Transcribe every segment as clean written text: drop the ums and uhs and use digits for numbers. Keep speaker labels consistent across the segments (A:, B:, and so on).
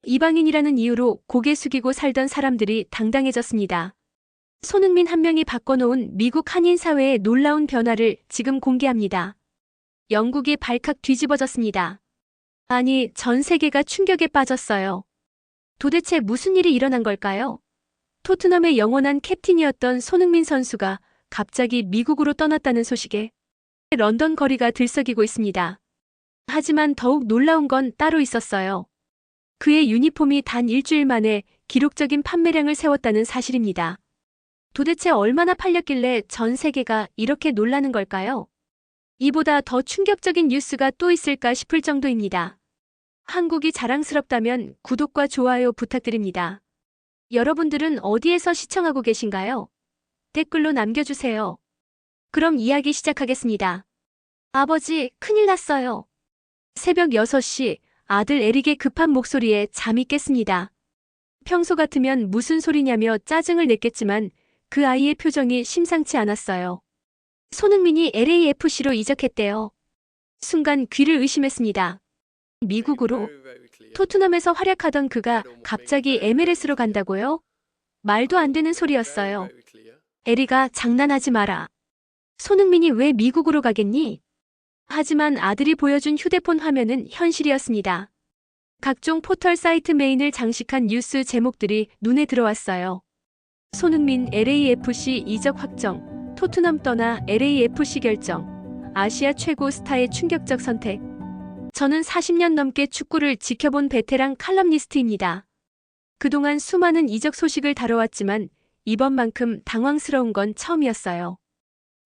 A: 이방인이라는 이유로 고개 숙이고 살던 사람들이 당당해졌습니다. 손흥민 한 명이 바꿔놓은 미국 한인 사회의 놀라운 변화를 지금 공개합니다. 영국이 발칵 뒤집어졌습니다. 아니, 전 세계가 충격에 빠졌어요. 도대체 무슨 일이 일어난 걸까요? 토트넘의 영원한 캡틴이었던 손흥민 선수가 갑자기 미국으로 떠났다는 소식에 런던 거리가 들썩이고 있습니다. 하지만 더욱 놀라운 건 따로 있었어요. 그의 유니폼이 단 일주일 만에 기록적인 판매량을 세웠다는 사실입니다. 도대체 얼마나 팔렸길래 전 세계가 이렇게 놀라는 걸까요? 이보다 더 충격적인 뉴스가 또 있을까 싶을 정도입니다. 한국이 자랑스럽다면 구독과 좋아요 부탁드립니다. 여러분들은 어디에서 시청하고 계신가요? 댓글로 남겨주세요. 그럼 이야기 시작하겠습니다. 아버지, 큰일 났어요. 새벽 6시, 아들 에릭의 급한 목소리에 잠이 깼습니다. 평소 같으면 무슨 소리냐며 짜증을 냈겠지만 그 아이의 표정이 심상치 않았어요. 손흥민이 LAFC로 이적했대요. 순간 귀를 의심했습니다. 미국으로? 토트넘에서 활약하던 그가 갑자기 MLS로 간다고요? 말도 안 되는 소리였어요. 에리가 장난하지 마라. 손흥민이 왜 미국으로 가겠니? 하지만 아들이 보여준 휴대폰 화면은 현실이었습니다. 각종 포털 사이트 메인을 장식한 뉴스 제목들이 눈에 들어왔어요. 손흥민 LAFC 이적 확정, 토트넘 떠나 LAFC 결정, 아시아 최고 스타의 충격적 선택. 저는 40년 넘게 축구를 지켜본 베테랑 칼럼니스트입니다. 그동안 수많은 이적 소식을 다뤄왔지만 이번만큼 당황스러운 건 처음이었어요.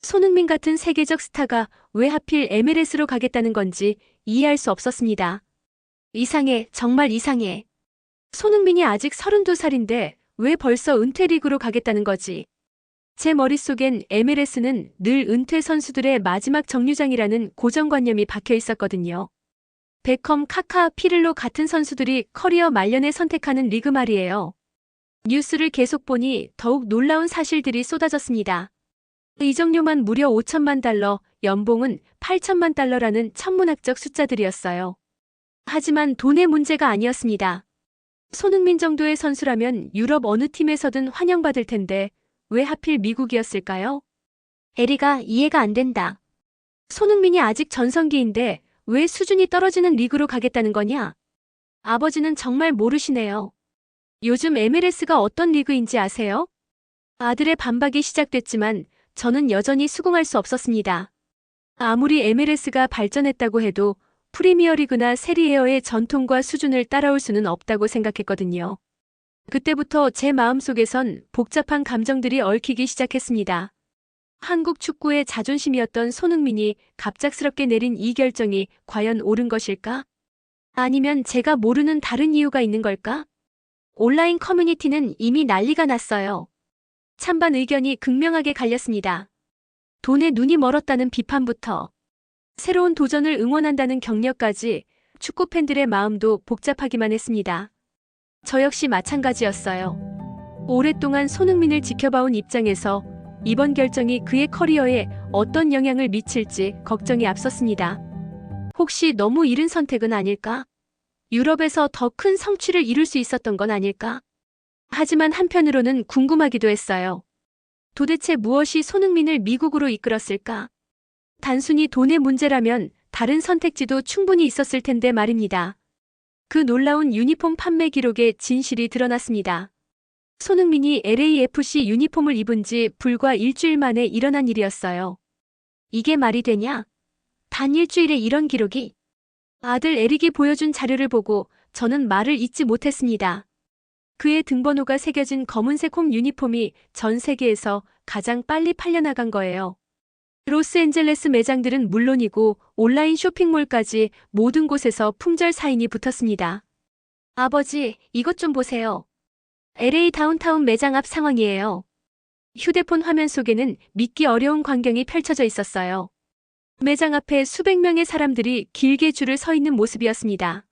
A: 손흥민 같은 세계적 스타가 왜 하필 MLS로 가겠다는 건지 이해할 수 없었습니다. 이상해, 정말 이상해. 손흥민이 아직 32살인데 왜 벌써 은퇴 리그로 가겠다는 거지? 제 머릿속엔 MLS는 늘 은퇴 선수들의 마지막 정류장이라는 고정관념이 박혀 있었거든요. 베컴, 카카, 피를로 같은 선수들이 커리어 말년에 선택하는 리그 말이에요. 뉴스를 계속 보니 더욱 놀라운 사실들이 쏟아졌습니다. 이적료만 무려 5천만 달러, 연봉은 8천만 달러라는 천문학적 숫자들이었어요. 하지만 돈의 문제가 아니었습니다. 손흥민 정도의 선수라면 유럽 어느 팀에서든 환영받을 텐데 왜 하필 미국이었을까요? 에리가 이해가 안 된다. 손흥민이 아직 전성기인데 왜 수준이 떨어지는 리그로 가겠다는 거냐? 아버지는 정말 모르시네요. 요즘 MLS가 어떤 리그인지 아세요? 아들의 반박이 시작됐지만 저는 여전히 수긍할 수 없었습니다. 아무리 MLS가 발전했다고 해도 프리미어리그나 세리에어의 전통과 수준을 따라올 수는 없다고 생각했거든요. 그때부터 제 마음속에선 복잡한 감정들이 얽히기 시작했습니다. 한국 축구의 자존심이었던 손흥민이 갑작스럽게 내린 이 결정이 과연 옳은 것일까? 아니면 제가 모르는 다른 이유가 있는 걸까? 온라인 커뮤니티는 이미 난리가 났어요. 찬반 의견이 극명하게 갈렸습니다. 돈에 눈이 멀었다는 비판부터 새로운 도전을 응원한다는 격려까지 축구 팬들의 마음도 복잡하기만 했습니다. 저 역시 마찬가지였어요. 오랫동안 손흥민을 지켜봐온 입장에서 이번 결정이 그의 커리어에 어떤 영향을 미칠지 걱정이 앞섰습니다. 혹시 너무 이른 선택은 아닐까? 유럽에서 더 큰 성취를 이룰 수 있었던 건 아닐까? 하지만 한편으로는 궁금하기도 했어요. 도대체 무엇이 손흥민을 미국으로 이끌었을까? 단순히 돈의 문제라면 다른 선택지도 충분히 있었을 텐데 말입니다. 그 놀라운 유니폼 판매 기록의 진실이 드러났습니다. 손흥민이 LAFC 유니폼을 입은 지 불과 일주일 만에 일어난 일이었어요. 이게 말이 되냐? 단 일주일에 이런 기록이? 아들 에릭이 보여준 자료를 보고 저는 말을 잇지 못했습니다. 그의 등번호가 새겨진 검은색 홈 유니폼이 전 세계에서 가장 빨리 팔려나간 거예요. 로스앤젤레스 매장들은 물론이고 온라인 쇼핑몰까지 모든 곳에서 품절 사인이 붙었습니다. 아버지, 이것 좀 보세요. LA 다운타운 매장 앞 상황이에요. 휴대폰 화면 속에는 믿기 어려운 광경이 펼쳐져 있었어요. 매장 앞에 수백 명의 사람들이 길게 줄을 서 있는 모습이었습니다.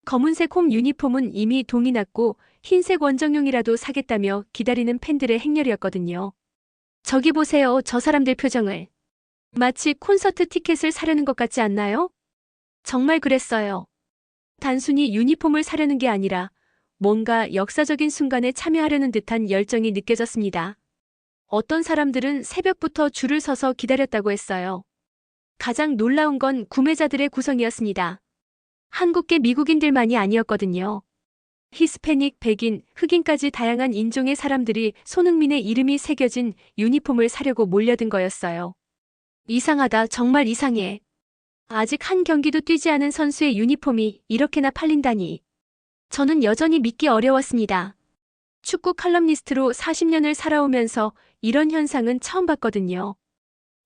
A: 검은색 홈 유니폼은 이미 동이 났고 흰색 원정용이라도 사겠다며 기다리는 팬들의 행렬이었거든요. 저기 보세요, 저 사람들 표정을. 마치 콘서트 티켓을 사려는 것 같지 않나요? 정말 그랬어요. 단순히 유니폼을 사려는 게 아니라 뭔가 역사적인 순간에 참여하려는 듯한 열정이 느껴졌습니다. 어떤 사람들은 새벽부터 줄을 서서 기다렸다고 했어요. 가장 놀라운 건 구매자들의 구성이었습니다. 한국계 미국인들만이 아니었거든요. 히스패닉, 백인, 흑인까지 다양한 인종의 사람들이 손흥민의 이름이 새겨진 유니폼을 사려고 몰려든 거였어요. 이상하다, 정말 이상해. 아직 한 경기도 뛰지 않은 선수의 유니폼이 이렇게나 팔린다니. 저는 여전히 믿기 어려웠습니다. 축구 칼럼니스트로 40년을 살아오면서 이런 현상은 처음 봤거든요.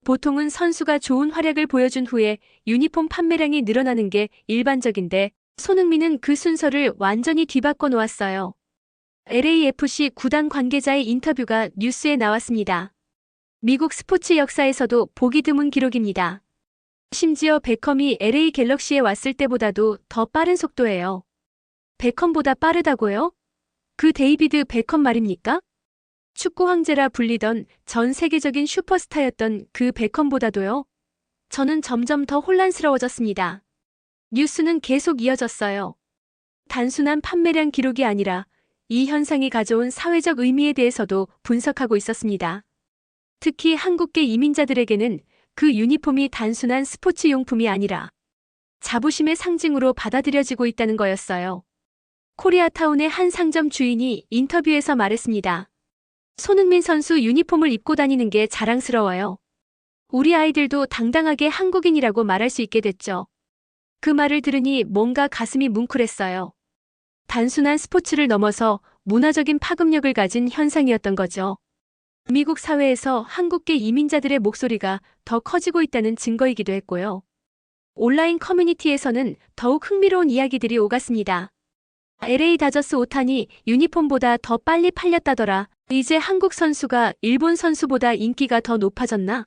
A: 보통은 선수가 좋은 활약을 보여준 후에 유니폼 판매량이 늘어나는 게 일반적인데 손흥민은 그 순서를 완전히 뒤바꿔 놓았어요. LAFC 구단 관계자의 인터뷰가 뉴스에 나왔습니다. 미국 스포츠 역사에서도 보기 드문 기록입니다. 심지어 베컴이 LA 갤럭시에 왔을 때보다도 더 빠른 속도예요. 베컴보다 빠르다고요? 그 데이비드 베컴 말입니까? 축구 황제라 불리던 전 세계적인 슈퍼스타였던 그 베컴보다도요? 저는 점점 더 혼란스러워졌습니다. 뉴스는 계속 이어졌어요. 단순한 판매량 기록이 아니라 이 현상이 가져온 사회적 의미에 대해서도 분석하고 있었습니다. 특히 한국계 이민자들에게는 그 유니폼이 단순한 스포츠 용품이 아니라 자부심의 상징으로 받아들여지고 있다는 거였어요. 코리아타운의 한 상점 주인이 인터뷰에서 말했습니다. 손흥민 선수 유니폼을 입고 다니는 게 자랑스러워요. 우리 아이들도 당당하게 한국인이라고 말할 수 있게 됐죠. 그 말을 들으니 뭔가 가슴이 뭉클했어요. 단순한 스포츠를 넘어서 문화적인 파급력을 가진 현상이었던 거죠. 미국 사회에서 한국계 이민자들의 목소리가 더 커지고 있다는 증거이기도 했고요. 온라인 커뮤니티에서는 더욱 흥미로운 이야기들이 오갔습니다. LA 다저스 오타니 유니폼보다 더 빨리 팔렸다더라. 이제 한국 선수가 일본 선수보다 인기가 더 높아졌나?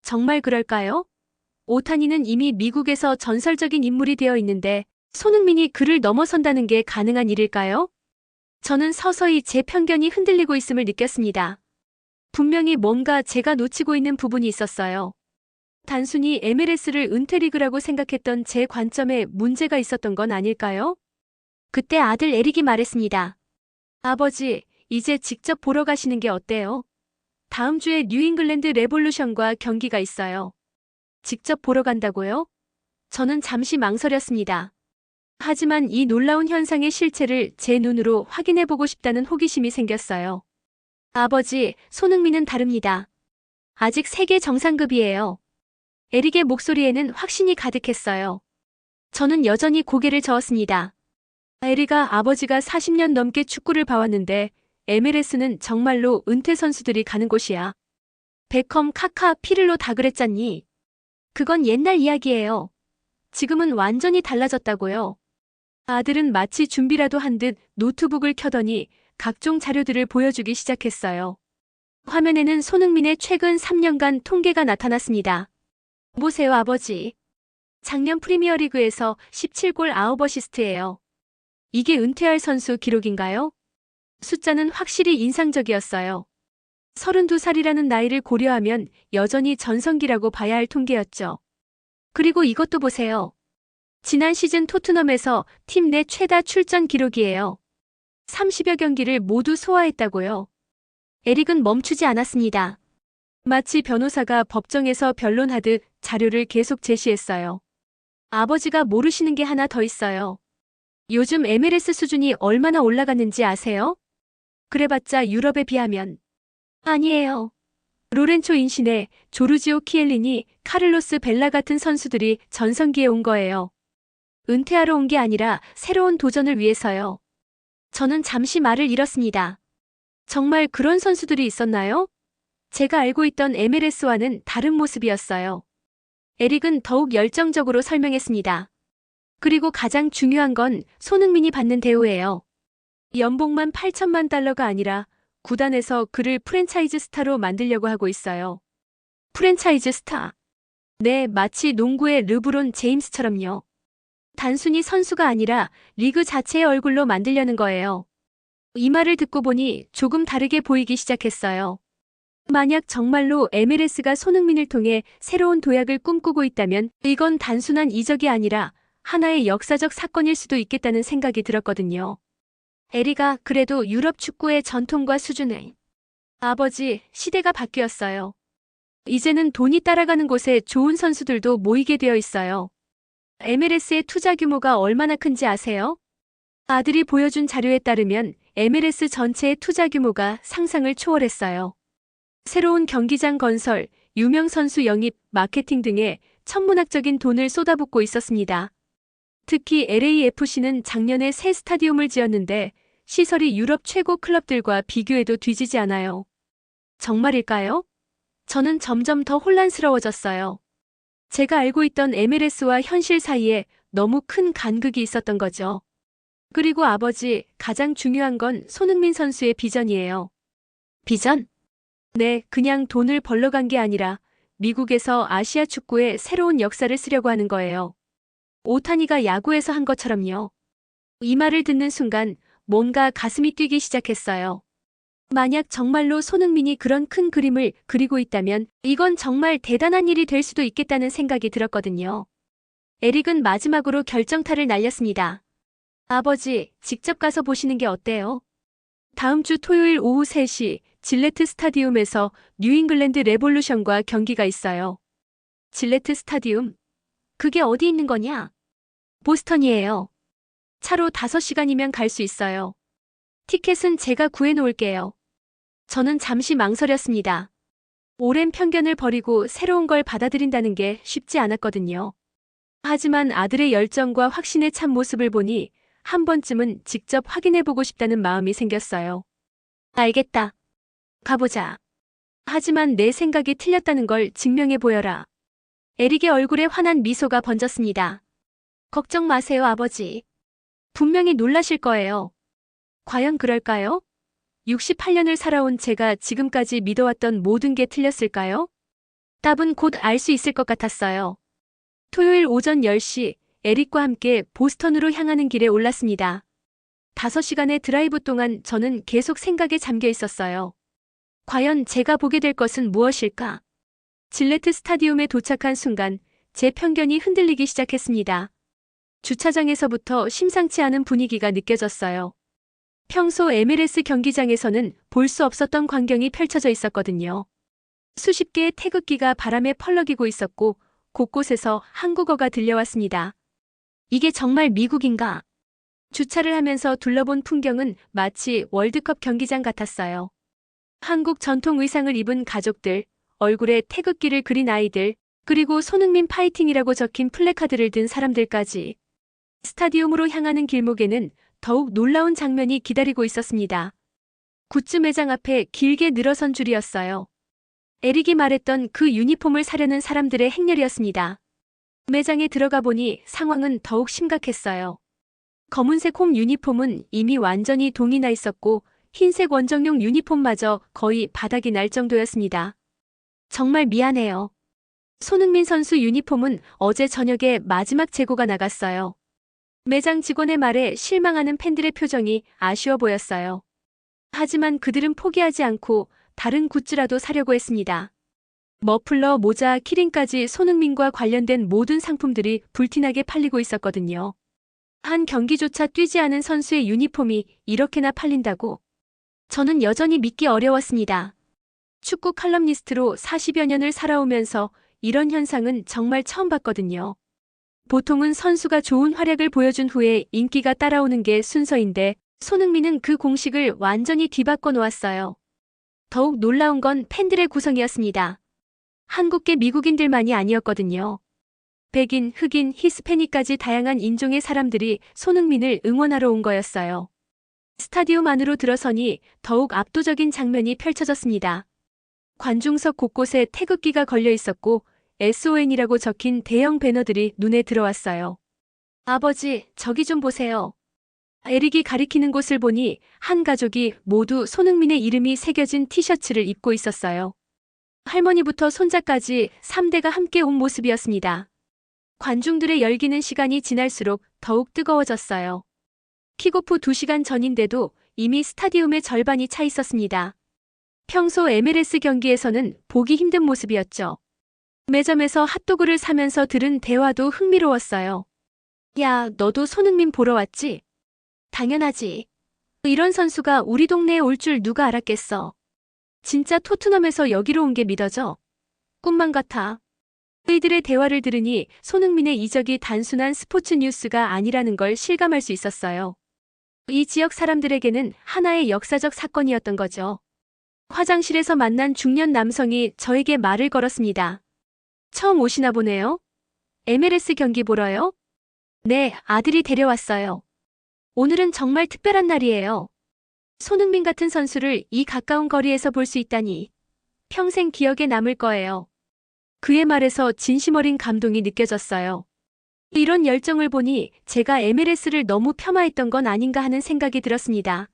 A: 정말 그럴까요? 오타니는 이미 미국에서 전설적인 인물이 되어 있는데 손흥민이 그를 넘어선다는 게 가능한 일일까요? 저는 서서히 제 편견이 흔들리고 있음을 느꼈습니다. 분명히 뭔가 제가 놓치고 있는 부분이 있었어요. 단순히 MLS를 은퇴리그라고 생각했던 제 관점에 문제가 있었던 건 아닐까요? 그때 아들 에릭이 말했습니다. 아버지, 이제 직접 보러 가시는 게 어때요? 다음 주에 뉴잉글랜드 레볼루션과 경기가 있어요. 직접 보러 간다고요? 저는 잠시 망설였습니다. 하지만 이 놀라운 현상의 실체를 제 눈으로 확인해보고 싶다는 호기심이 생겼어요. 아버지, 손흥민은 다릅니다. 아직 세계 정상급이에요. 에릭의 목소리에는 확신이 가득했어요. 저는 여전히 고개를 저었습니다. 에릭아, 아버지가 40년 넘게 축구를 봐왔는데 MLS는 정말로 은퇴 선수들이 가는 곳이야. 베컴, 카카, 피를로 다 그랬잖니. 그건 옛날 이야기예요. 지금은 완전히 달라졌다고요. 아들은 마치 준비라도 한 듯 노트북을 켜더니 각종 자료들을 보여주기 시작했어요. 화면에는 손흥민의 최근 3년간 통계가 나타났습니다. 보세요, 아버지. 작년 프리미어리그에서 17골 9어시스트예요. 이게 은퇴할 선수 기록인가요? 숫자는 확실히 인상적이었어요. 32살이라는 나이를 고려하면 여전히 전성기라고 봐야 할 통계였죠. 그리고 이것도 보세요. 지난 시즌 토트넘에서 팀 내 최다 출전 기록이에요. 30여 경기를 모두 소화했다고요. 에릭은 멈추지 않았습니다. 마치 변호사가 법정에서 변론하듯 자료를 계속 제시했어요. 아버지가 모르시는 게 하나 더 있어요. 요즘 MLS 수준이 얼마나 올라갔는지 아세요? 그래봤자 유럽에 비하면. 아니에요. 로렌초 인시네, 조르지오 키엘리니, 카를로스 벨라 같은 선수들이 전성기에 온 거예요. 은퇴하러 온 게 아니라 새로운 도전을 위해서요. 저는 잠시 말을 잃었습니다. 정말 그런 선수들이 있었나요? 제가 알고 있던 MLS와는 다른 모습이었어요. 에릭은 더욱 열정적으로 설명했습니다. 그리고 가장 중요한 건 손흥민이 받는 대우예요. 연봉만 8천만 달러가 아니라 구단에서 그를 프랜차이즈 스타로 만들려고 하고 있어요. 프랜차이즈 스타. 네, 마치 농구의 르브론 제임스처럼요. 단순히 선수가 아니라 리그 자체의 얼굴로 만들려는 거예요. 이 말을 듣고 보니 조금 다르게 보이기 시작했어요. 만약 정말로 MLS가 손흥민을 통해 새로운 도약을 꿈꾸고 있다면 이건 단순한 이적이 아니라 하나의 역사적 사건일 수도 있겠다는 생각이 들었거든요. 에리가 그래도 유럽 축구의 전통과 수준을. 아버지, 시대가 바뀌었어요. 이제는 돈이 따라가는 곳에 좋은 선수들도 모이게 되어 있어요. MLS의 투자 규모가 얼마나 큰지 아세요? 아들이 보여준 자료에 따르면 MLS 전체의 투자 규모가 상상을 초월했어요. 새로운 경기장 건설, 유명 선수 영입, 마케팅 등에 천문학적인 돈을 쏟아붓고 있었습니다. 특히 LAFC는 작년에 새 스타디움을 지었는데 시설이 유럽 최고 클럽들과 비교해도 뒤지지 않아요. 정말일까요? 저는 점점 더 혼란스러워졌어요. 제가 알고 있던 MLS와 현실 사이에 너무 큰 간극이 있었던 거죠. 그리고 아버지, 가장 중요한 건 손흥민 선수의 비전이에요. 비전? 네, 그냥 돈을 벌러 간 게 아니라 미국에서 아시아 축구에 새로운 역사를 쓰려고 하는 거예요. 오타니가 야구에서 한 것처럼요. 이 말을 듣는 순간 뭔가 가슴이 뛰기 시작했어요. 만약 정말로 손흥민이 그런 큰 그림을 그리고 있다면 이건 정말 대단한 일이 될 수도 있겠다는 생각이 들었거든요. 에릭은 마지막으로 결정타를 날렸습니다. 아버지, 직접 가서 보시는 게 어때요? 다음 주 토요일 오후 3시 질레트 스타디움에서 뉴잉글랜드 레볼루션과 경기가 있어요. 질레트 스타디움? 그게 어디 있는 거냐? 보스턴이에요. 차로 5시간이면 갈 수 있어요. 티켓은 제가 구해놓을게요. 저는 잠시 망설였습니다. 오랜 편견을 버리고 새로운 걸 받아들인다는 게 쉽지 않았거든요. 하지만 아들의 열정과 확신에 찬 모습을 보니 한 번쯤은 직접 확인해보고 싶다는 마음이 생겼어요. 알겠다. 가보자. 하지만 내 생각이 틀렸다는 걸 증명해 보여라. 에릭의 얼굴에 환한 미소가 번졌습니다. 걱정 마세요, 아버지. 분명히 놀라실 거예요. 과연 그럴까요? 68년을 살아온 제가 지금까지 믿어왔던 모든 게 틀렸을까요? 답은 곧 알 수 있을 것 같았어요. 토요일 오전 10시 에릭과 함께 보스턴으로 향하는 길에 올랐습니다. 5시간의 드라이브 동안 저는 계속 생각에 잠겨 있었어요. 과연 제가 보게 될 것은 무엇일까? 질레트 스타디움에 도착한 순간 제 편견이 흔들리기 시작했습니다. 주차장에서부터 심상치 않은 분위기가 느껴졌어요. 평소 MLS 경기장에서는 볼 수 없었던 광경이 펼쳐져 있었거든요. 수십 개의 태극기가 바람에 펄럭이고 있었고 곳곳에서 한국어가 들려왔습니다. 이게 정말 미국인가? 주차를 하면서 둘러본 풍경은 마치 월드컵 경기장 같았어요. 한국 전통 의상을 입은 가족들, 얼굴에 태극기를 그린 아이들, 그리고 손흥민 파이팅이라고 적힌 플래카드를 든 사람들까지. 스타디움으로 향하는 길목에는 더욱 놀라운 장면이 기다리고 있었습니다. 굿즈 매장 앞에 길게 늘어선 줄이었어요. 에릭이 말했던 그 유니폼을 사려는 사람들의 행렬이었습니다. 매장에 들어가 보니 상황은 더욱 심각했어요. 검은색 홈 유니폼은 이미 완전히 동이 나 있었고 흰색 원정용 유니폼마저 거의 바닥이 날 정도였습니다. 정말 미안해요. 손흥민 선수 유니폼은 어제 저녁에 마지막 재고가 나갔어요. 매장 직원의 말에 실망하는 팬들의 표정이 아쉬워 보였어요. 하지만 그들은 포기하지 않고 다른 굿즈라도 사려고 했습니다. 머플러, 모자, 키링까지 손흥민과 관련된 모든 상품들이 불티나게 팔리고 있었거든요. 한 경기조차 뛰지 않은 선수의 유니폼이 이렇게나 팔린다고? 저는 여전히 믿기 어려웠습니다. 축구 칼럼니스트로 40여 년을 살아오면서 이런 현상은 정말 처음 봤거든요. 보통은 선수가 좋은 활약을 보여준 후에 인기가 따라오는 게 순서인데 손흥민은 그 공식을 완전히 뒤바꿔 놓았어요. 더욱 놀라운 건 팬들의 구성이었습니다. 한국계 미국인들만이 아니었거든요. 백인, 흑인, 히스패닉까지 다양한 인종의 사람들이 손흥민을 응원하러 온 거였어요. 스타디움 안으로 들어서니 더욱 압도적인 장면이 펼쳐졌습니다. 관중석 곳곳에 태극기가 걸려 있었고 SON이라고 적힌 대형 배너들이 눈에 들어왔어요. 아버지, 저기 좀 보세요. 에릭이 가리키는 곳을 보니 한 가족이 모두 손흥민의 이름이 새겨진 티셔츠를 입고 있었어요. 할머니부터 손자까지 3대가 함께 온 모습이었습니다. 관중들의 열기는 시간이 지날수록 더욱 뜨거워졌어요. 킥오프 2시간 전인데도 이미 스타디움의 절반이 차 있었습니다. 평소 MLS 경기에서는 보기 힘든 모습이었죠. 매점에서 핫도그를 사면서 들은 대화도 흥미로웠어요. 야, 너도 손흥민 보러 왔지? 당연하지. 이런 선수가 우리 동네에 올 줄 누가 알았겠어. 진짜 토트넘에서 여기로 온 게 믿어져. 꿈만 같아. 저희들의 대화를 들으니 손흥민의 이적이 단순한 스포츠 뉴스가 아니라는 걸 실감할 수 있었어요. 이 지역 사람들에게는 하나의 역사적 사건이었던 거죠. 화장실에서 만난 중년 남성이 저에게 말을 걸었습니다. 처음 오시나 보네요. MLS 경기 보러요? 네, 아들이 데려왔어요. 오늘은 정말 특별한 날이에요. 손흥민 같은 선수를 이 가까운 거리에서 볼 수 있다니 평생 기억에 남을 거예요. 그의 말에서 진심 어린 감동이 느껴졌어요. 이런 열정을 보니 제가 MLS를 너무 폄하했던 건 아닌가 하는 생각이 들었습니다.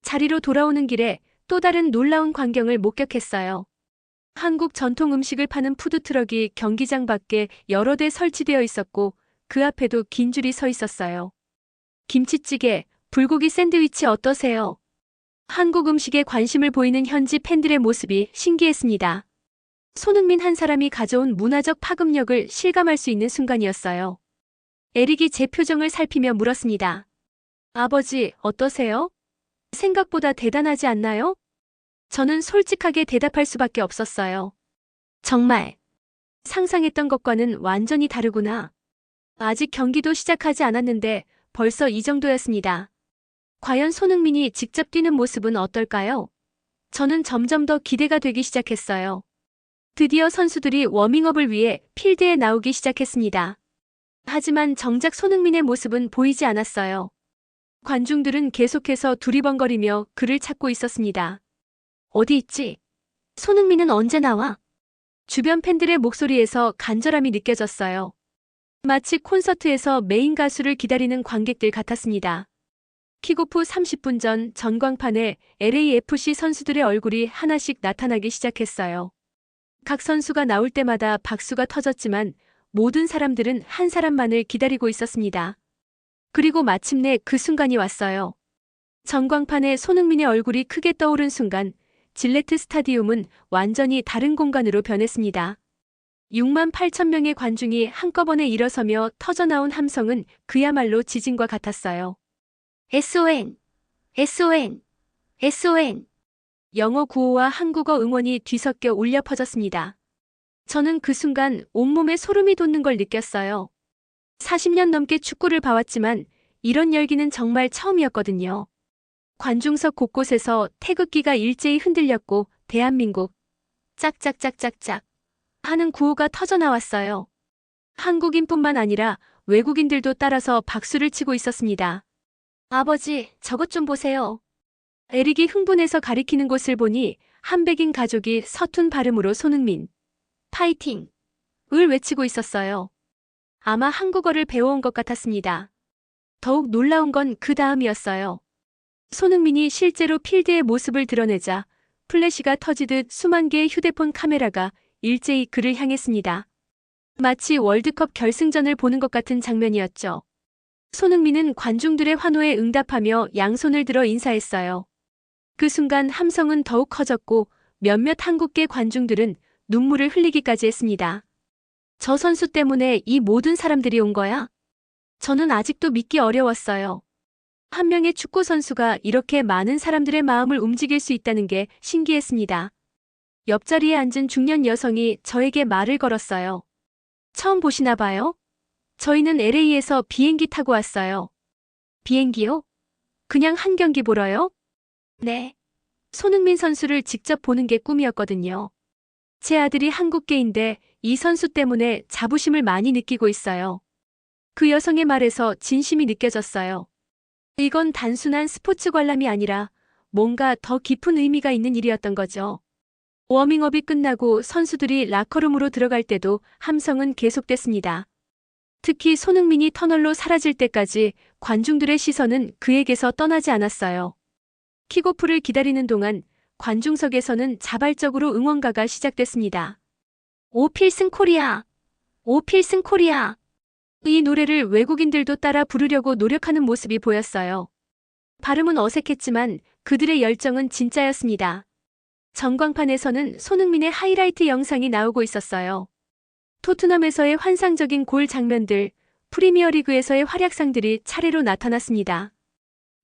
A: 자리로 돌아오는 길에 또 다른 놀라운 광경을 목격했어요. 한국 전통 음식을 파는 푸드트럭이 경기장 밖에 여러 대 설치되어 있었고 그 앞에도 긴 줄이 서 있었어요. 김치찌개, 불고기 샌드위치 어떠세요? 한국 음식에 관심을 보이는 현지 팬들의 모습이 신기했습니다. 손흥민 한 사람이 가져온 문화적 파급력을 실감할 수 있는 순간이었어요. 에릭이 제 표정을 살피며 물었습니다. 아버지, 어떠세요? 생각보다 대단하지 않나요? 저는 솔직하게 대답할 수밖에 없었어요. 정말 상상했던 것과는 완전히 다르구나. 아직 경기도 시작하지 않았는데 벌써 이 정도였습니다. 과연 손흥민이 직접 뛰는 모습은 어떨까요? 저는 점점 더 기대가 되기 시작했어요. 드디어 선수들이 워밍업을 위해 필드에 나오기 시작했습니다. 하지만 정작 손흥민의 모습은 보이지 않았어요. 관중들은 계속해서 두리번거리며 그를 찾고 있었습니다. 어디 있지? 손흥민은 언제 나와? 주변 팬들의 목소리에서 간절함이 느껴졌어요. 마치 콘서트에서 메인 가수를 기다리는 관객들 같았습니다. 킥오프 30분 전 전광판에 LAFC 선수들의 얼굴이 하나씩 나타나기 시작했어요. 각 선수가 나올 때마다 박수가 터졌지만 모든 사람들은 한 사람만을 기다리고 있었습니다. 그리고 마침내 그 순간이 왔어요. 전광판에 손흥민의 얼굴이 크게 떠오른 순간 질레트 스타디움은 완전히 다른 공간으로 변했습니다. 6만 8천 명의 관중이 한꺼번에 일어서며 터져나온 함성은 그야말로 지진과 같았어요. SON, SON, SON. 영어 구호와 한국어 응원이 뒤섞여 울려 퍼졌습니다. 저는 그 순간 온몸에 소름이 돋는 걸 느꼈어요. 40년 넘게 축구를 봐왔지만 이런 열기는 정말 처음이었거든요. 관중석 곳곳에서 태극기가 일제히 흔들렸고 대한민국 짝짝짝짝짝 하는 구호가 터져나왔어요. 한국인뿐만 아니라 외국인들도 따라서 박수를 치고 있었습니다. 아버지, 저것 좀 보세요. 에릭이 흥분해서 가리키는 곳을 보니 한백인 가족이 서툰 발음으로 손흥민, 파이팅! 을 외치고 있었어요. 아마 한국어를 배워온 것 같았습니다. 더욱 놀라운 건 그 다음이었어요. 손흥민이 실제로 필드의 모습을 드러내자 플래시가 터지듯 수만 개의 휴대폰 카메라가 일제히 그를 향했습니다. 마치 월드컵 결승전을 보는 것 같은 장면이었죠. 손흥민은 관중들의 환호에 응답하며 양손을 들어 인사했어요. 그 순간 함성은 더욱 커졌고 몇몇 한국계 관중들은 눈물을 흘리기까지 했습니다. 저 선수 때문에 이 모든 사람들이 온 거야? 저는 아직도 믿기 어려웠어요. 한 명의 축구 선수가 이렇게 많은 사람들의 마음을 움직일 수 있다는 게 신기했습니다. 옆자리에 앉은 중년 여성이 저에게 말을 걸었어요. 처음 보시나 봐요? 저희는 LA에서 비행기 타고 왔어요. 비행기요? 그냥 한 경기 보러요? 네. 손흥민 선수를 직접 보는 게 꿈이었거든요. 제 아들이 한국계인데 이 선수 때문에 자부심을 많이 느끼고 있어요. 그 여성의 말에서 진심이 느껴졌어요. 이건 단순한 스포츠 관람이 아니라 뭔가 더 깊은 의미가 있는 일이었던 거죠. 워밍업이 끝나고 선수들이 라커룸으로 들어갈 때도 함성은 계속됐습니다. 특히 손흥민이 터널로 사라질 때까지 관중들의 시선은 그에게서 떠나지 않았어요. 킥오프를 기다리는 동안 관중석에서는 자발적으로 응원가가 시작됐습니다. 오 필승 코리아! 오 필승 코리아! 이 노래를 외국인들도 따라 부르려고 노력하는 모습이 보였어요. 발음은 어색했지만 그들의 열정은 진짜였습니다. 전광판에서는 손흥민의 하이라이트 영상이 나오고 있었어요. 토트넘에서의 환상적인 골 장면들, 프리미어리그에서의 활약상들이 차례로 나타났습니다.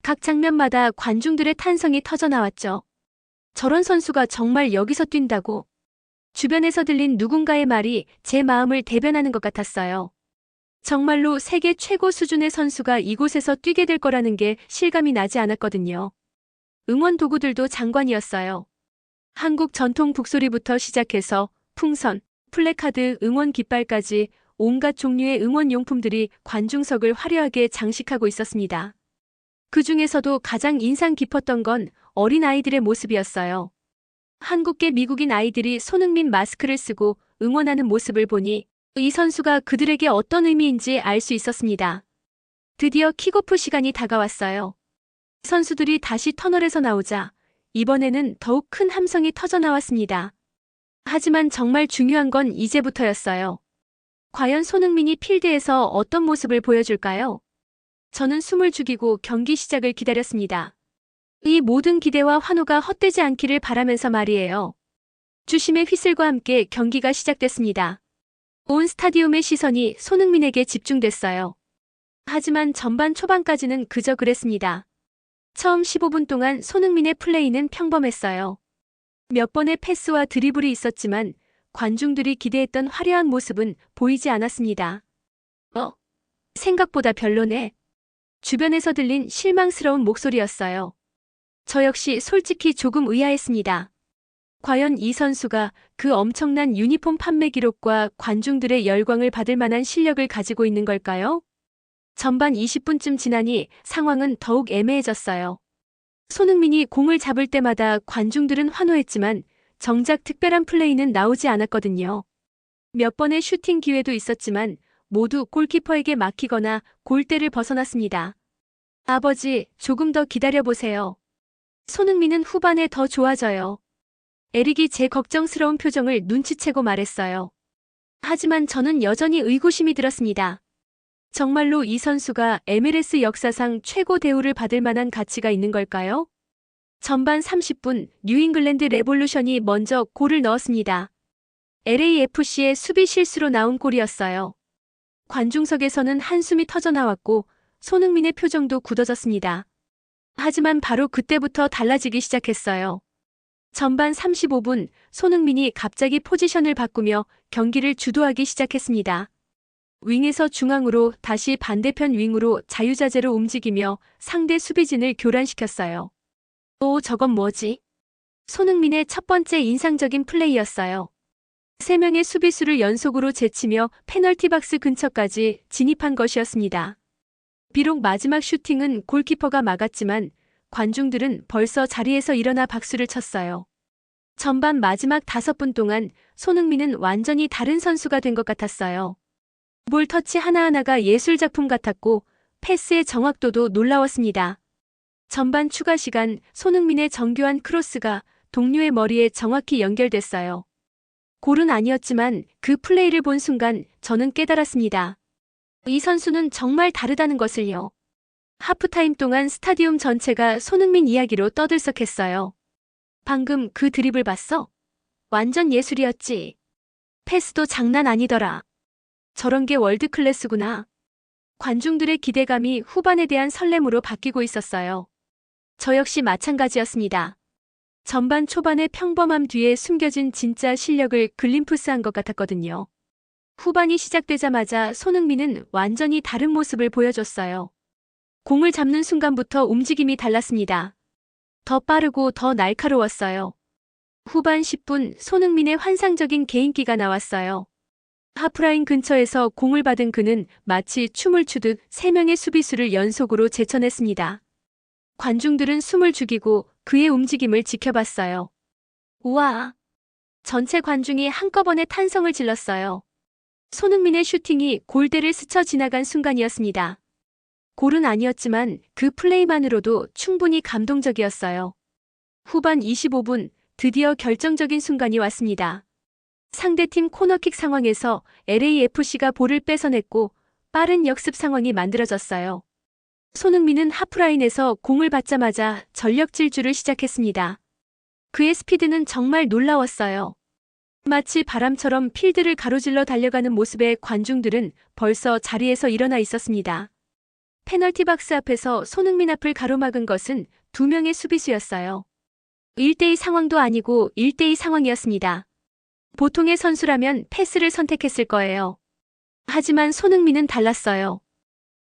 A: 각 장면마다 관중들의 탄성이 터져나왔죠. 저런 선수가 정말 여기서 뛴다고. 주변에서 들린 누군가의 말이 제 마음을 대변하는 것 같았어요. 정말로 세계 최고 수준의 선수가 이곳에서 뛰게 될 거라는 게 실감이 나지 않았거든요. 응원 도구들도 장관이었어요. 한국 전통 북소리부터 시작해서 풍선, 플래카드, 응원 깃발까지 온갖 종류의 응원 용품들이 관중석을 화려하게 장식하고 있었습니다. 그 중에서도 가장 인상 깊었던 건 어린아이들의 모습이었어요. 한국계 미국인 아이들이 손흥민 마스크를 쓰고 응원하는 모습을 보니 이 선수가 그들에게 어떤 의미인지 알 수 있었습니다. 드디어 킥오프 시간이 다가왔어요. 선수들이 다시 터널에서 나오자 이번에는 더욱 큰 함성이 터져나왔습니다. 하지만 정말 중요한 건 이제부터였어요. 과연 손흥민이 필드에서 어떤 모습을 보여줄까요? 저는 숨을 죽이고 경기 시작을 기다렸습니다. 이 모든 기대와 환호가 헛되지 않기를 바라면서 말이에요. 주심의 휘슬과 함께 경기가 시작됐습니다. 온 스타디움의 시선이 손흥민에게 집중됐어요. 하지만 전반 초반까지는 그저 그랬습니다. 처음 15분 동안 손흥민의 플레이는 평범했어요. 몇 번의 패스와 드리블이 있었지만 관중들이 기대했던 화려한 모습은 보이지 않았습니다. 생각보다 별로네. 주변에서 들린 실망스러운 목소리였어요. 저 역시 솔직히 조금 의아했습니다. 과연 이 선수가 그 엄청난 유니폼 판매 기록과 관중들의 열광을 받을 만한 실력을 가지고 있는 걸까요? 전반 20분쯤 지나니 상황은 더욱 애매해졌어요. 손흥민이 공을 잡을 때마다 관중들은 환호했지만 정작 특별한 플레이는 나오지 않았거든요. 몇 번의 슈팅 기회도 있었지만 모두 골키퍼에게 막히거나 골대를 벗어났습니다. 아버지, 조금 더 기다려보세요. 손흥민은 후반에 더 좋아져요. 에릭이 제 걱정스러운 표정을 눈치채고 말했어요. 하지만 저는 여전히 의구심이 들었습니다. 정말로 이 선수가 MLS 역사상 최고 대우를 받을 만한 가치가 있는 걸까요? 전반 30분 뉴잉글랜드 레볼루션이 먼저 골을 넣었습니다. LAFC의 수비 실수로 나온 골이었어요. 관중석에서는 한숨이 터져나왔고 손흥민의 표정도 굳어졌습니다. 하지만 바로 그때부터 달라지기 시작했어요. 전반 35분 손흥민이 갑자기 포지션을 바꾸며 경기를 주도하기 시작했습니다. 윙에서 중앙으로 다시 반대편 윙으로 자유자재로 움직이며 상대 수비진을 교란시켰어요. 저건 뭐지? 손흥민의 첫 번째 인상적인 플레이였어요. 3명의 수비수를 연속으로 제치며 페널티 박스 근처까지 진입한 것이었습니다. 비록 마지막 슈팅은 골키퍼가 막았지만 관중들은 벌써 자리에서 일어나 박수를 쳤어요. 전반 마지막 5분 동안 손흥민은 완전히 다른 선수가 된 것 같았어요. 볼 터치 하나하나가 예술작품 같았고 패스의 정확도도 놀라웠습니다. 전반 추가 시간 손흥민의 정교한 크로스가 동료의 머리에 정확히 연결됐어요. 골은 아니었지만 그 플레이를 본 순간 저는 깨달았습니다. 이 선수는 정말 다르다는 것을요. 하프타임 동안 스타디움 전체가 손흥민 이야기로 떠들썩했어요. 방금 그 드리블 봤어? 완전 예술이었지. 패스도 장난 아니더라. 저런 게 월드클래스구나. 관중들의 기대감이 후반에 대한 설렘으로 바뀌고 있었어요. 저 역시 마찬가지였습니다. 전반 초반의 평범함 뒤에 숨겨진 진짜 실력을 글림프스한 것 같았거든요. 후반이 시작되자마자 손흥민은 완전히 다른 모습을 보여줬어요. 공을 잡는 순간부터 움직임이 달랐습니다. 더 빠르고 더 날카로웠어요. 후반 10분 손흥민의 환상적인 개인기가 나왔어요. 하프라인 근처에서 공을 받은 그는 마치 춤을 추듯 3명의 수비수를 연속으로 제쳐냈습니다. 관중들은 숨을 죽이고 그의 움직임을 지켜봤어요. 우와! 전체 관중이 한꺼번에 탄성을 질렀어요. 손흥민의 슈팅이 골대를 스쳐 지나간 순간이었습니다. 골은 아니었지만 그 플레이만으로도 충분히 감동적이었어요. 후반 25분 드디어 결정적인 순간이 왔습니다. 상대팀 코너킥 상황에서 LAFC가 볼을 뺏어냈고 빠른 역습 상황이 만들어졌어요. 손흥민은 하프라인에서 공을 받자마자 전력 질주를 시작했습니다. 그의 스피드는 정말 놀라웠어요. 마치 바람처럼 필드를 가로질러 달려가는 모습에 관중들은 벌써 자리에서 일어나 있었습니다. 페널티 박스 앞에서 손흥민 앞을 가로막은 것은 두 명의 수비수였어요. 1대2 상황도 아니고 1대2 상황이었습니다. 보통의 선수라면 패스를 선택했을 거예요. 하지만 손흥민은 달랐어요.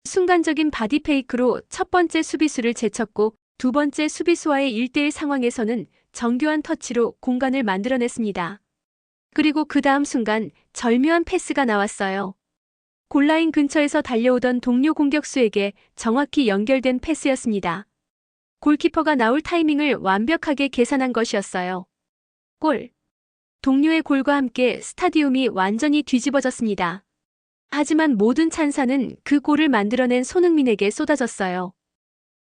A: 순간적인 바디 페이크로 첫 번째 수비수를 제쳤고 두 번째 수비수와의 1대1 상황에서는 정교한 터치로 공간을 만들어냈습니다. 그리고 그 다음 순간 절묘한 패스가 나왔어요. 골라인 근처에서 달려오던 동료 공격수에게 정확히 연결된 패스였습니다. 골키퍼가 나올 타이밍을 완벽하게 계산한 것이었어요. 골. 동료의 골과 함께 스타디움이 완전히 뒤집어졌습니다. 하지만 모든 찬사는 그 골을 만들어낸 손흥민에게 쏟아졌어요.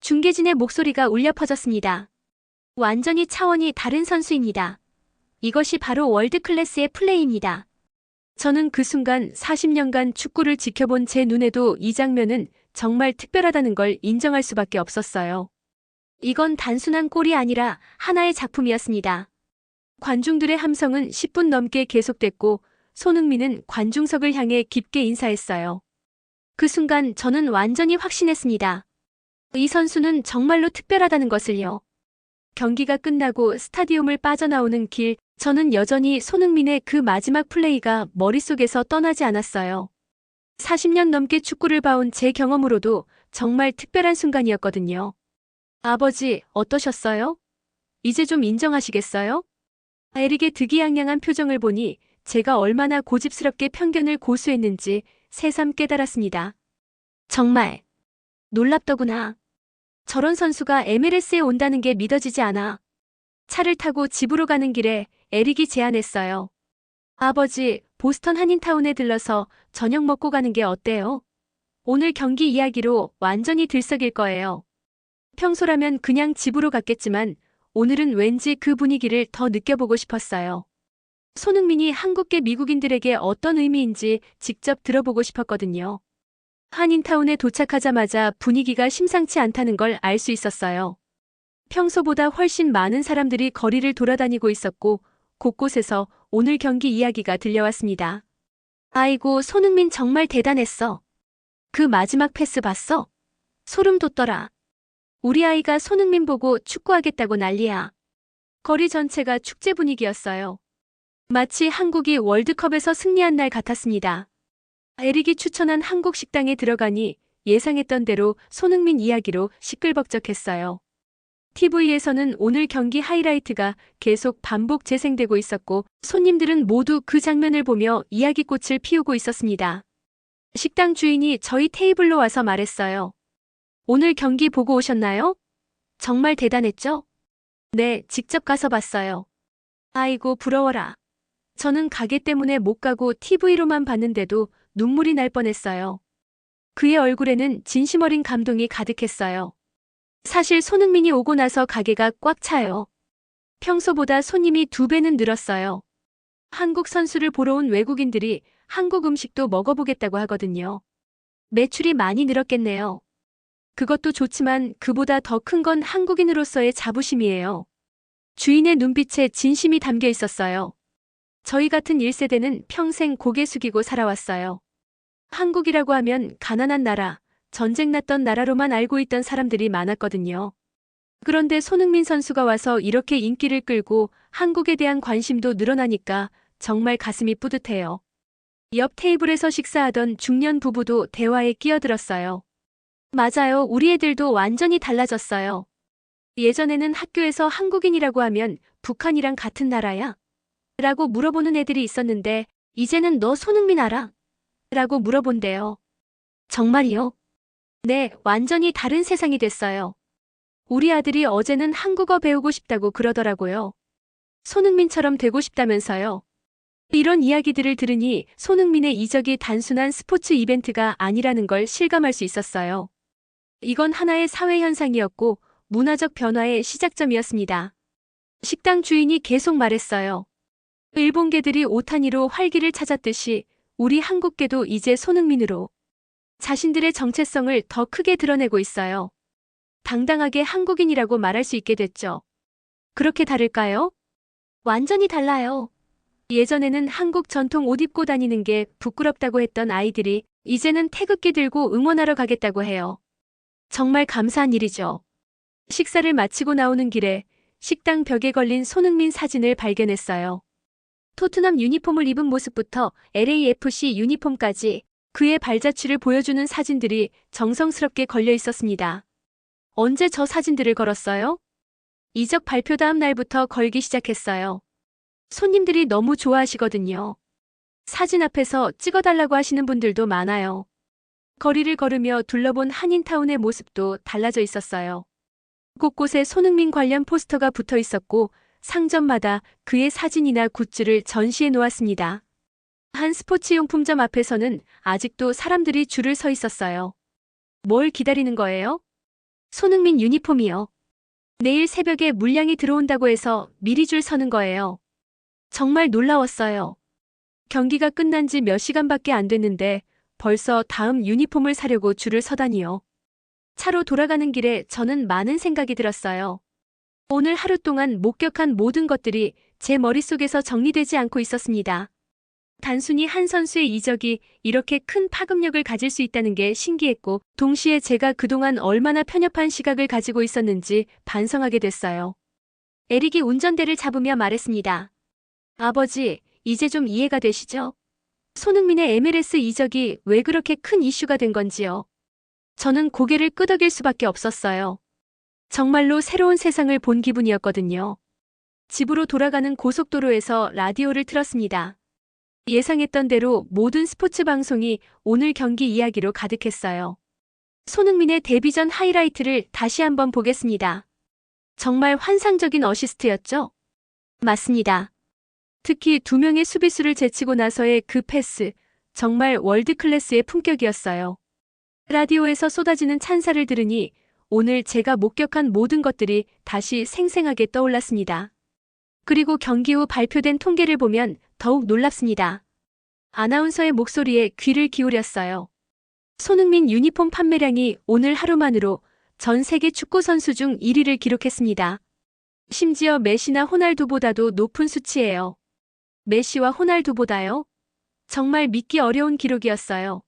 A: 중계진의 목소리가 울려 퍼졌습니다. 완전히 차원이 다른 선수입니다. 이것이 바로 월드클래스의 플레이입니다. 저는 그 순간 40년간 축구를 지켜본 제 눈에도 이 장면은 정말 특별하다는 걸 인정할 수밖에 없었어요. 이건 단순한 골이 아니라 하나의 작품이었습니다. 관중들의 함성은 10분 넘게 계속됐고 손흥민은 관중석을 향해 깊게 인사했어요. 그 순간 저는 완전히 확신했습니다. 이 선수는 정말로 특별하다는 것을요. 경기가 끝나고 스타디움을 빠져나오는 길, 저는 여전히 손흥민의 그 마지막 플레이가 머릿속에서 떠나지 않았어요. 40년 넘게 축구를 봐온 제 경험으로도 정말 특별한 순간이었거든요. 아버지, 어떠셨어요? 이제 좀 인정하시겠어요? 에릭의 득이양양한 표정을 보니 제가 얼마나 고집스럽게 편견을 고수했는지 새삼 깨달았습니다. 정말 놀랍더구나. 저런 선수가 MLS에 온다는 게 믿어지지 않아. 차를 타고 집으로 가는 길에 에릭이 제안했어요. 아버지, 보스턴 한인타운에 들러서 저녁 먹고 가는 게 어때요? 오늘 경기 이야기로 완전히 들썩일 거예요. 평소라면 그냥 집으로 갔겠지만 오늘은 왠지 그 분위기를 더 느껴보고 싶었어요. 손흥민이 한국계 미국인들에게 어떤 의미인지 직접 들어보고 싶었거든요. 한인타운에 도착하자마자 분위기가 심상치 않다는 걸 알 수 있었어요. 평소보다 훨씬 많은 사람들이 거리를 돌아다니고 있었고 곳곳에서 오늘 경기 이야기가 들려왔습니다. 아이고, 손흥민 정말 대단했어. 그 마지막 패스 봤어? 소름 돋더라. 우리 아이가 손흥민 보고 축구하겠다고 난리야. 거리 전체가 축제 분위기였어요. 마치 한국이 월드컵에서 승리한 날 같았습니다. 에릭이 추천한 한국 식당에 들어가니 예상했던 대로 손흥민 이야기로 시끌벅적했어요. TV에서는 오늘 경기 하이라이트가 계속 반복 재생되고 있었고 손님들은 모두 그 장면을 보며 이야기꽃을 피우고 있었습니다. 식당 주인이 저희 테이블로 와서 말했어요. 오늘 경기 보고 오셨나요? 정말 대단했죠? 네, 직접 가서 봤어요. 아이고, 부러워라. 저는 가게 때문에 못 가고 TV로만 봤는데도 눈물이 날 뻔했어요. 그의 얼굴에는 진심 어린 감동이 가득했어요. 사실 손흥민이 오고 나서 가게가 꽉 차요. 평소보다 손님이 2배는 늘었어요. 한국 선수를 보러 온 외국인들이 한국 음식도 먹어보겠다고 하거든요. 매출이 많이 늘었겠네요. 그것도 좋지만 그보다 더 큰 건 한국인으로서의 자부심이에요. 주인의 눈빛에 진심이 담겨 있었어요. 저희 같은 1세대는 평생 고개 숙이고 살아왔어요. 한국이라고 하면 가난한 나라, 전쟁 났던 나라로만 알고 있던 사람들이 많았거든요. 그런데 손흥민 선수가 와서 이렇게 인기를 끌고 한국에 대한 관심도 늘어나니까 정말 가슴이 뿌듯해요. 옆 테이블에서 식사하던 중년 부부도 대화에 끼어들었어요. 맞아요. 우리 애들도 완전히 달라졌어요. 예전에는 학교에서 한국인이라고 하면 북한이랑 같은 나라야? 라고 물어보는 애들이 있었는데 이제는 너 손흥민 알아? 라고 물어본대요. 정말이요? 네, 완전히 다른 세상이 됐어요. 우리 아들이 어제는 한국어 배우고 싶다고 그러더라고요. 손흥민처럼 되고 싶다면서요. 이런 이야기들을 들으니 손흥민의 이적이 단순한 스포츠 이벤트가 아니라는 걸 실감할 수 있었어요. 이건 하나의 사회 현상이었고 문화적 변화의 시작점이었습니다. 식당 주인이 계속 말했어요. 일본계들이 오타니로 활기를 찾았듯이 우리 한국계도 이제 손흥민으로 자신들의 정체성을 더 크게 드러내고 있어요. 당당하게 한국인이라고 말할 수 있게 됐죠. 그렇게 다를까요? 완전히 달라요. 예전에는 한국 전통 옷 입고 다니는 게 부끄럽다고 했던 아이들이 이제는 태극기 들고 응원하러 가겠다고 해요. 정말 감사한 일이죠. 식사를 마치고 나오는 길에 식당 벽에 걸린 손흥민 사진을 발견했어요. 토트넘 유니폼을 입은 모습부터 LAFC 유니폼까지 그의 발자취를 보여주는 사진들이 정성스럽게 걸려 있었습니다. 언제 저 사진들을 걸었어요? 이적 발표 다음 날부터 걸기 시작했어요. 손님들이 너무 좋아하시거든요. 사진 앞에서 찍어달라고 하시는 분들도 많아요. 거리를 걸으며 둘러본 한인타운의 모습도 달라져 있었어요. 곳곳에 손흥민 관련 포스터가 붙어 있었고 상점마다 그의 사진이나 굿즈를 전시해 놓았습니다. 한 스포츠용품점 앞에서는 아직도 사람들이 줄을 서 있었어요. 뭘 기다리는 거예요? 손흥민 유니폼이요. 내일 새벽에 물량이 들어온다고 해서 미리 줄 서는 거예요. 정말 놀라웠어요. 경기가 끝난 지 몇 시간밖에 안 됐는데 벌써 다음 유니폼을 사려고 줄을 서다니요. 차로 돌아가는 길에 저는 많은 생각이 들었어요. 오늘 하루 동안 목격한 모든 것들이 제 머릿속에서 정리되지 않고 있었습니다. 단순히 한 선수의 이적이 이렇게 큰 파급력을 가질 수 있다는 게 신기했고, 동시에 제가 그동안 얼마나 편협한 시각을 가지고 있었는지 반성하게 됐어요. 에릭이 운전대를 잡으며 말했습니다. 아버지, 이제 좀 이해가 되시죠? 손흥민의 MLS 이적이 왜 그렇게 큰 이슈가 된 건지요. 저는 고개를 끄덕일 수밖에 없었어요. 정말로 새로운 세상을 본 기분이었거든요. 집으로 돌아가는 고속도로에서 라디오를 틀었습니다. 예상했던 대로 모든 스포츠 방송이 오늘 경기 이야기로 가득했어요. 손흥민의 데뷔전 하이라이트를 다시 한번 보겠습니다. 정말 환상적인 어시스트였죠? 맞습니다. 특히 두 명의 수비수를 제치고 나서의 그 패스, 정말 월드클래스의 품격이었어요. 라디오에서 쏟아지는 찬사를 들으니 오늘 제가 목격한 모든 것들이 다시 생생하게 떠올랐습니다. 그리고 경기 후 발표된 통계를 보면 더욱 놀랍습니다. 아나운서의 목소리에 귀를 기울였어요. 손흥민 유니폼 판매량이 오늘 하루만으로 전 세계 축구 선수 중 1위를 기록했습니다. 심지어 메시나 호날두보다도 높은 수치예요. 메시와 호날두보다요? 정말 믿기 어려운 기록이었어요.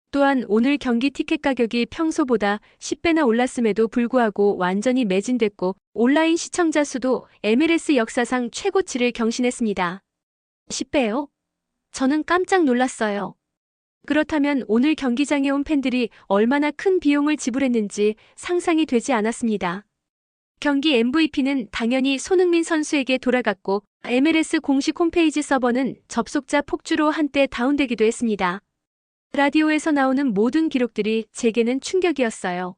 A: 또한 오늘 경기 티켓 가격이 평소보다 10배나 올랐음에도 불구하고 완전히 매진됐고 온라인 시청자 수도 MLS 역사상 최고치를 경신했습니다. 10배요? 저는 깜짝 놀랐어요. 그렇다면 오늘 경기장에 온 팬들이 얼마나 큰 비용을 지불했는지 상상이 되지 않았습니다. 경기 MVP는 당연히 손흥민 선수에게 돌아갔고 MLS 공식 홈페이지 서버는 접속자 폭주로 한때 다운되기도 했습니다. 라디오에서 나오는 모든 기록들이 제게는 충격이었어요.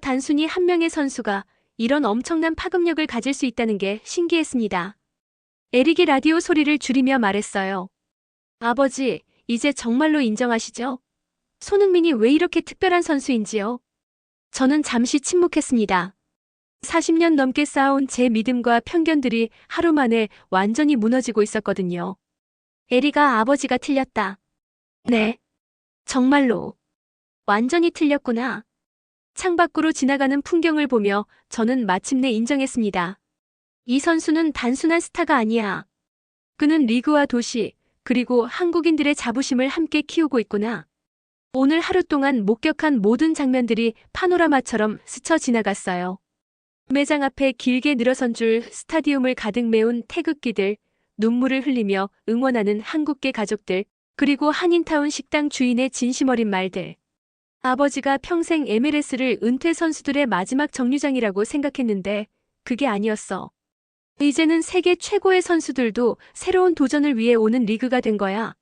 A: 단순히 한 명의 선수가 이런 엄청난 파급력을 가질 수 있다는 게 신기했습니다. 에릭이 라디오 소리를 줄이며 말했어요. 아버지, 이제 정말로 인정하시죠? 손흥민이 왜 이렇게 특별한 선수인지요? 저는 잠시 침묵했습니다. 40년 넘게 쌓아온 제 믿음과 편견들이 하루 만에 완전히 무너지고 있었거든요. 에리가 아버지가 틀렸다. 네. 정말로. 완전히 틀렸구나. 창밖으로 지나가는 풍경을 보며 저는 마침내 인정했습니다. 이 선수는 단순한 스타가 아니야. 그는 리그와 도시, 그리고 한국인들의 자부심을 함께 키우고 있구나. 오늘 하루 동안 목격한 모든 장면들이 파노라마처럼 스쳐 지나갔어요. 매장 앞에 길게 늘어선 줄, 스타디움을 가득 메운 태극기들, 눈물을 흘리며 응원하는 한국계 가족들, 그리고 한인타운 식당 주인의 진심 어린 말들. 아버지가 평생 MLS를 은퇴 선수들의 마지막 정류장이라고 생각했는데 그게 아니었어. 이제는 세계 최고의 선수들도 새로운 도전을 위해 오는 리그가 된 거야.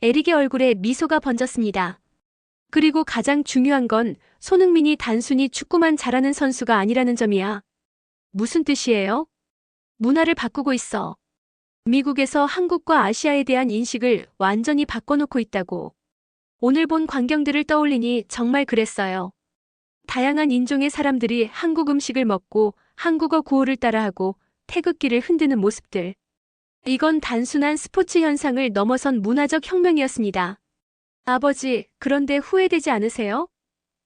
A: 에릭의 얼굴에 미소가 번졌습니다. 그리고 가장 중요한 건 손흥민이 단순히 축구만 잘하는 선수가 아니라는 점이야. 무슨 뜻이에요? 문화를 바꾸고 있어. 미국에서 한국과 아시아에 대한 인식을 완전히 바꿔놓고 있다고. 오늘 본 광경들을 떠올리니 정말 그랬어요. 다양한 인종의 사람들이 한국 음식을 먹고 한국어 구호를 따라하고 태극기를 흔드는 모습들. 이건 단순한 스포츠 현상을 넘어선 문화적 혁명이었습니다. 아버지, 그런데 후회되지 않으세요?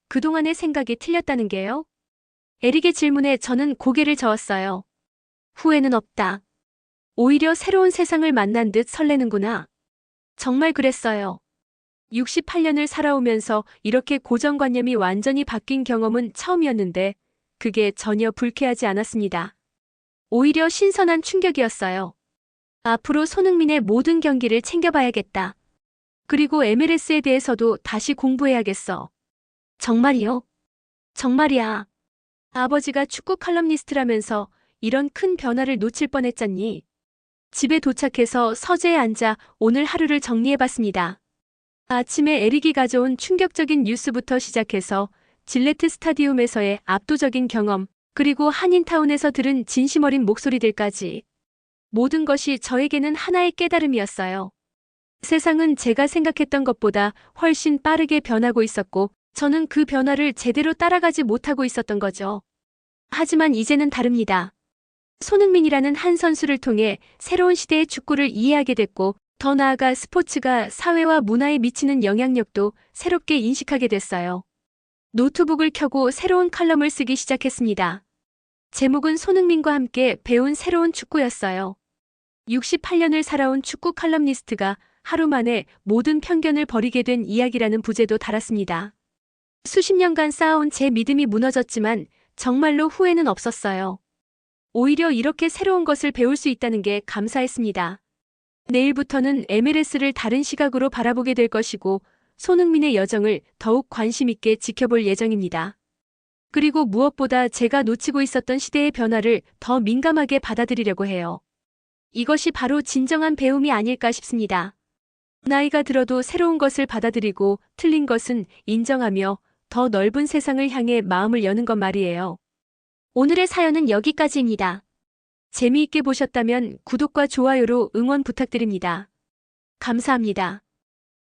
A: 그동안의 생각이 틀렸다는 게요? 에릭의 질문에 저는 고개를 저었어요. 후회는 없다. 오히려 새로운 세상을 만난 듯 설레는구나. 정말 그랬어요. 68년을 살아오면서 이렇게 고정관념이 완전히 바뀐 경험은 처음이었는데 그게 전혀 불쾌하지 않았습니다. 오히려 신선한 충격이었어요. 앞으로 손흥민의 모든 경기를 챙겨봐야겠다. 그리고 MLS에 대해서도 다시 공부해야겠어. 정말이요? 정말이야. 아버지가 축구 칼럼니스트라면서 이런 큰 변화를 놓칠 뻔했잖니. 집에 도착해서 서재에 앉아 오늘 하루를 정리해봤습니다. 아침에 에릭이 가져온 충격적인 뉴스부터 시작해서 질레트 스타디움에서의 압도적인 경험, 그리고 한인타운에서 들은 진심 어린 목소리들까지. 모든 것이 저에게는 하나의 깨달음이었어요. 세상은 제가 생각했던 것보다 훨씬 빠르게 변하고 있었고, 저는 그 변화를 제대로 따라가지 못하고 있었던 거죠. 하지만 이제는 다릅니다. 손흥민이라는 한 선수를 통해 새로운 시대의 축구를 이해하게 됐고, 더 나아가 스포츠가 사회와 문화에 미치는 영향력도 새롭게 인식하게 됐어요. 노트북을 켜고 새로운 칼럼을 쓰기 시작했습니다. 제목은 손흥민과 함께 배운 새로운 축구였어요. 68년을 살아온 축구 칼럼니스트가 하루 만에 모든 편견을 버리게 된 이야기라는 부제도 달았습니다. 수십 년간 쌓아온 제 믿음이 무너졌지만 정말로 후회는 없었어요. 오히려 이렇게 새로운 것을 배울 수 있다는 게 감사했습니다. 내일부터는 MLS를 다른 시각으로 바라보게 될 것이고 손흥민의 여정을 더욱 관심 있게 지켜볼 예정입니다. 그리고 무엇보다 제가 놓치고 있었던 시대의 변화를 더 민감하게 받아들이려고 해요. 이것이 바로 진정한 배움이 아닐까 싶습니다. 나이가 들어도 새로운 것을 받아들이고 틀린 것은 인정하며 더 넓은 세상을 향해 마음을 여는 것 말이에요. 오늘의 사연은 여기까지입니다. 재미있게 보셨다면 구독과 좋아요로 응원 부탁드립니다. 감사합니다.